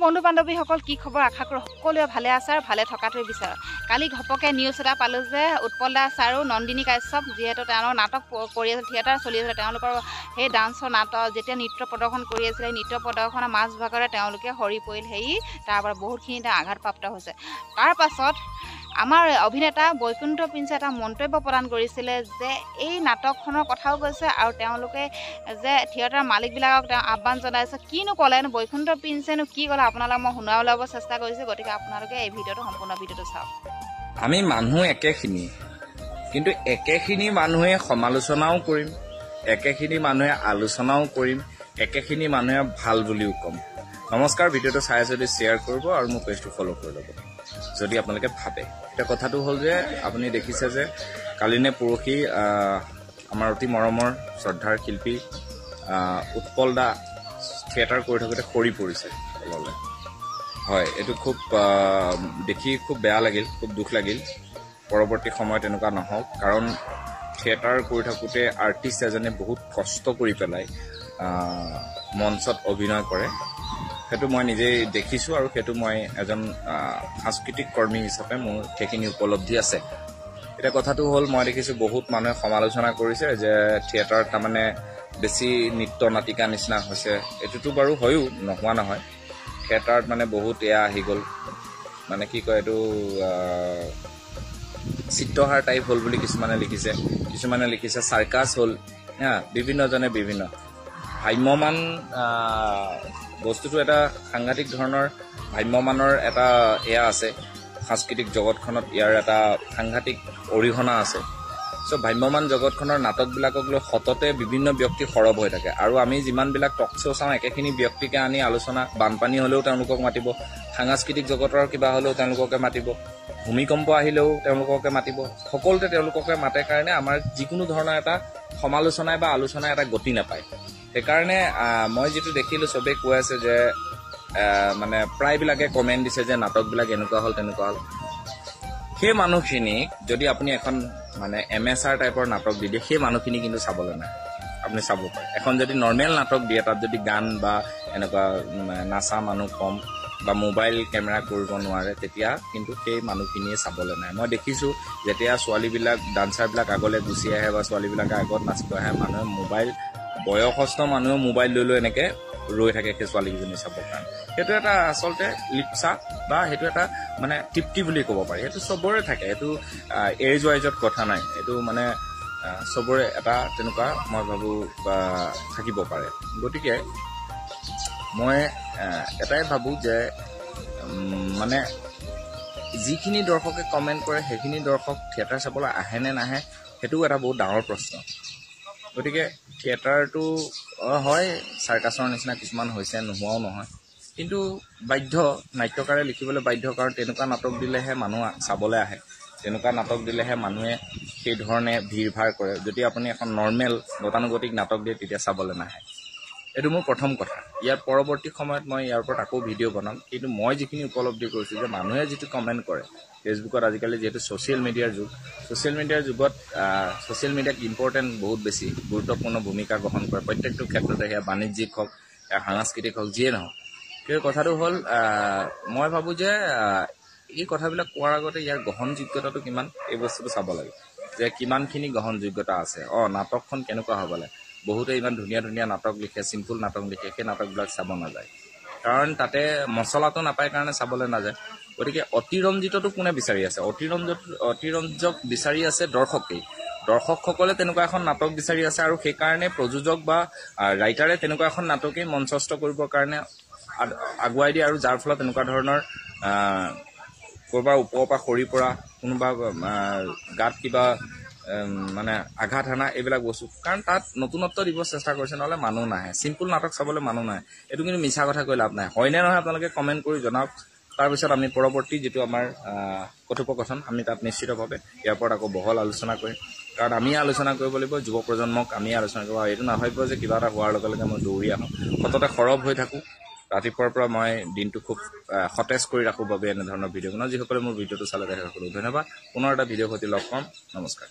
বন্ধু বান্ধৱীসকল কি খবৰ আশা কৰোঁ সকলোৱে ভালে আছে আৰু ভালে থকাটোৱে বিচাৰোঁ কালি ঘপকে নিউজ এটা পালোঁ যে উৎপল দাস আৰু নন্দিনী কাশ্যপ যিহেতু তেওঁলোকৰ নাটক কৰি আছিল থিয়েটাৰ চলি আছিলে তেওঁলোকৰ সেই ডান্সৰ নাটক যেতিয়া নৃত্য প্ৰদৰ্শন কৰি আছিলে নৃত্য প্ৰদৰ্শনৰ মাজভাগৰে তেওঁলোকে সৰি পৰিল তাৰ পৰা বহুতখিনি আঘাতপ্ৰাপ্ত হৈছে তাৰ পাছত আমাৰ অভিনেতা বৈকুণ্ঠ প্ৰিন্সে এটা মন্তব্য প্ৰদান কৰিছিলে যে এই নাটকখনৰ কথাও কৈছে আৰু তেওঁলোকে যে থিয়েটাৰ মালিকবিলাকক তেওঁ আহ্বান জনাইছে কিনো ক'লেনো বৈকুণ্ঠ প্ৰিন্সেনো কি ক'লে আপোনালোকক মই শুনাব ল'ব চেষ্টা কৰিছোঁ গতিকে আপোনালোকে এই ভিডিঅ'টো সম্পূৰ্ণ ভিডিঅ'টো চাওক আমি মানুহ একেখিনি কিন্তু একেখিনি মানুহে সমালোচনাও কৰিম একেখিনি মানুহে আলোচনাও কৰিম একেখিনি মানুহে ভাল বুলিও ক'ম নমস্কাৰ ভিডিঅ'টো চাই যদি শ্বেয়াৰ কৰিব আৰু মোৰ পেজটো ফ'ল' কৰি ল'ব যদি আপোনালোকে ভাবে এতিয়া কথাটো হ'ল যে আপুনি দেখিছে যে কালি নে পৰহি আমাৰ অতি মৰমৰ শ্ৰদ্ধাৰ শিল্পী উৎপল দা থিয়েটাৰ কৰি থাকোঁতে সৰি পৰিছে তললৈ হয় এইটো খুব দেখি খুব বেয়া লাগিল খুব দুখ লাগিল পৰৱৰ্তী সময়ত এনেকুৱা নহওক কাৰণ থিয়েটাৰ কৰি থাকোঁতে আৰ্টিষ্ট এজনে বহুত কষ্ট কৰি পেলাই মঞ্চত অভিনয় কৰে সেইটো মই নিজেই দেখিছোঁ আৰু সেইটো মই এজন সাংস্কৃতিক কৰ্মী হিচাপে মোৰ সেইখিনি উপলব্ধি আছে এতিয়া কথাটো হ'ল মই দেখিছোঁ বহুত মানুহে সমালোচনা কৰিছে যে থিয়েটাৰত তাৰমানে বেছি নৃত্য নাটিকা নিচিনা হৈছে এইটোতো বাৰু হয়ো নোহোৱা নহয় থিয়েটাৰত মানে বহুত এয়া আহি গ'ল মানে কি কয় এইটো চিত্ৰহাৰ টাইপ হ'ল বুলি কিছুমানে লিখিছে চাৰ্কাছ হ'ল হা বিভিন্নজনে বিভিন্ন ভ্ৰাম্যমান বস্তুটো এটা সাংঘাতিক ধৰণৰ ভ্ৰাম্যমানৰ এটা এয়া আছে সাংস্কৃতিক জগতখনত ইয়াৰ এটা সাংঘাতিক অৰিহণা আছে চ' ভ্ৰাম্যমান জগতখনৰ নাটকবিলাকক লৈ সততে বিভিন্ন ব্যক্তি সৰব হৈ থাকে আৰু আমি যিমানবিলাক টক শ্ব' চাওঁ একেখিনি ব্যক্তিকে আনি আলোচনা বানপানী হ'লেও তেওঁলোকক মাতিব সাংস্কৃতিক জগতৰ কিবা হ'লেও তেওঁলোককে মাতিব ভূমিকম্প আহিলেও তেওঁলোককে মাতিব সকলোতে তেওঁলোককে মাতে কাৰণে আমাৰ যিকোনো ধৰণৰ এটা সমালোচনাই বা আলোচনাই এটা গতি নাপায় সেইকাৰণে মই যিটো দেখিলোঁ চবেই কৈ আছে যে মানে প্ৰায়বিলাকে কমেণ্ট দিছে যে নাটকবিলাক এনেকুৱা হ'ল তেনেকুৱা হ'ল সেই মানুহখিনিক যদি আপুনি এখন মানে MSR টাইপৰ নাটক দি দিয়ে সেই মানুহখিনি কিন্তু চাবলৈ নাই আপুনি চাব পাৰে এখন যদি নৰ্মেল নাটক দিয়ে তাত যদি গান বা এনেকুৱা নাচা মানুহ কম বা মোবাইল কেমেৰা কৰিব নোৱাৰে তেতিয়া কিন্তু সেই মানুহখিনিয়ে চাবলৈ নাই মই দেখিছোঁ যেতিয়া ছোৱালীবিলাক ডান্সাৰবিলাক আগলৈ গুচি আহে বা ছোৱালীবিলাকে আগত নাচিব আহে মানুহে মোবাইল বয়সস্থ মানুহে মোবাইল লৈ এনেকৈ ৰৈ থাকে সেই ছোৱালীকেইজনী চাবৰ কাৰণে সেইটো এটা আচলতে লিপচা বা সেইটো এটা মানে তৃপ্তি বুলি ক'ব পাৰি সেইটো চবৰে থাকে এইটো এজ ৱাইজত কথা নাই এইটো মানে চবৰে এটা তেনেকুৱা মই ভাবোঁ থাকিব পাৰে গতিকে মই এটাই ভাবোঁ যে মানে যিখিনি দৰ্শকে কমেণ্ট কৰে সেইখিনি দৰ্শক থিয়েটাৰ চাবলৈ আহে নে নাহে সেইটোও এটা বহুত ডাঙৰ প্ৰশ্ন গতিকে থিয়েটাৰটো হয় চাৰ্কাছৰ নিচিনা কিছুমান হৈছে নোহোৱাও নহয় কিন্তু বাধ্য নাট্যকাৰে লিখিবলৈ বাধ্য কাৰণ তেনেকুৱা নাটক দিলেহে মানুহ চাবলৈ আহে তেনেকুৱা নাটক দিলেহে মানুহে সেই ধৰণে ভিৰ ভাৰ কৰে যদি আপুনি এখন নৰ্মেল গতানুগতিক নাটক দিয়ে তেতিয়া চাবলৈ নাহে এইটো মোৰ প্ৰথম কথা ইয়াৰ পৰৱৰ্তী সময়ত মই ইয়াৰ ওপৰত আকৌ ভিডিঅ' বনাম কিন্তু মই যিখিনি উপলব্ধি কৰিছোঁ যে মানুহে যিটো কমেণ্ট কৰে ফেচবুকত আজিকালি যিহেতু ছ'চিয়েল মিডিয়াৰ যুগত ছ'চিয়েল মিডিয়াক ইম্পৰ্টেণ্ট বহুত বেছি গুৰুত্বপূৰ্ণ ভূমিকা গ্ৰহণ কৰে প্ৰত্যেকটো ক্ষেত্ৰতে সেয়া বাণিজ্যিক হওক সাংস্কৃতিক হওক যিয়ে নহওক কিন্তু কথাটো হ'ল মই ভাবোঁ যে এই কথাবিলাক কোৱাৰ আগতে ইয়াৰ গ্ৰহণযোগ্যতাটো কিমান এই বস্তুটো চাব লাগে যে কিমানখিনি গ্ৰহণযোগ্যতা আছে নাটকখন কেনেকুৱা হ'ব লাগে বহুতে ইমান ধুনীয়া ধুনীয়া নাটক লিখে চিম্পুল নাটক লিখে সেই নাটকবিলাক চাব নাযায় কাৰণ তাতে মছলাটো নাপায় কাৰণে চাবলৈ নাযায় গতিকে অতিৰঞ্জিতটো কোনে বিচাৰি আছে অতিৰঞ্জক বিচাৰি আছে দৰ্শকসকলে তেনেকুৱা এখন নাটক বিচাৰি আছে আৰু সেইকাৰণে প্ৰযোজক বা ৰাইটাৰে তেনেকুৱা এখন নাটকেই মঞ্চস্থ কৰিবৰ কাৰণে আগুৱাই দিয়ে আৰু যাৰ ফলত এনেকুৱা ধৰণৰ ক'ৰবাৰ ওপৰৰ পৰা সৰি পৰা কোনোবা গাত কিবা মানে আঘাত হানা এইবিলাক বস্তু কাৰণ তাত নতুনত্ব দিব চেষ্টা কৰিছে নহ'লে মানুহ নাহে চিম্পুল নাটক চাবলৈ মানুহ নাহে এইটো কিন্তু মিছা কথা কৈ লাভ নাই হয়নে নহয় আপোনালোকে কমেণ্ট কৰি জনাওক তাৰপিছত আমি পৰৱৰ্তী যিটো আমাৰ কথোপকথন আমি তাত নিশ্চিতভাৱে ইয়াৰ ওপৰত আকৌ বহল আলোচনা কৰিম কাৰণ আমি আলোচনা কৰিব লাগিব যুৱ প্ৰজন্মক আমি আলোচনা কৰিব এইটো নাভাবিব যে কিবা এটা হোৱাৰ লগে লগে মই দৌৰি আহোঁ সততে সৰব হৈ থাকোঁ ৰাতিপুৱাৰ পৰা মই দিনটো খুব সতেজ কৰি ৰাখোঁ বাবে এনেধৰণৰ ভিডিঅ' বনাওঁ যিসকলে মোৰ ভিডিঅ'টো চালে তেখেতসকলক ধন্যবাদ পুনৰ এটা ভিডিঅ'ৰ সৈতে লগ পাম নমস্কাৰ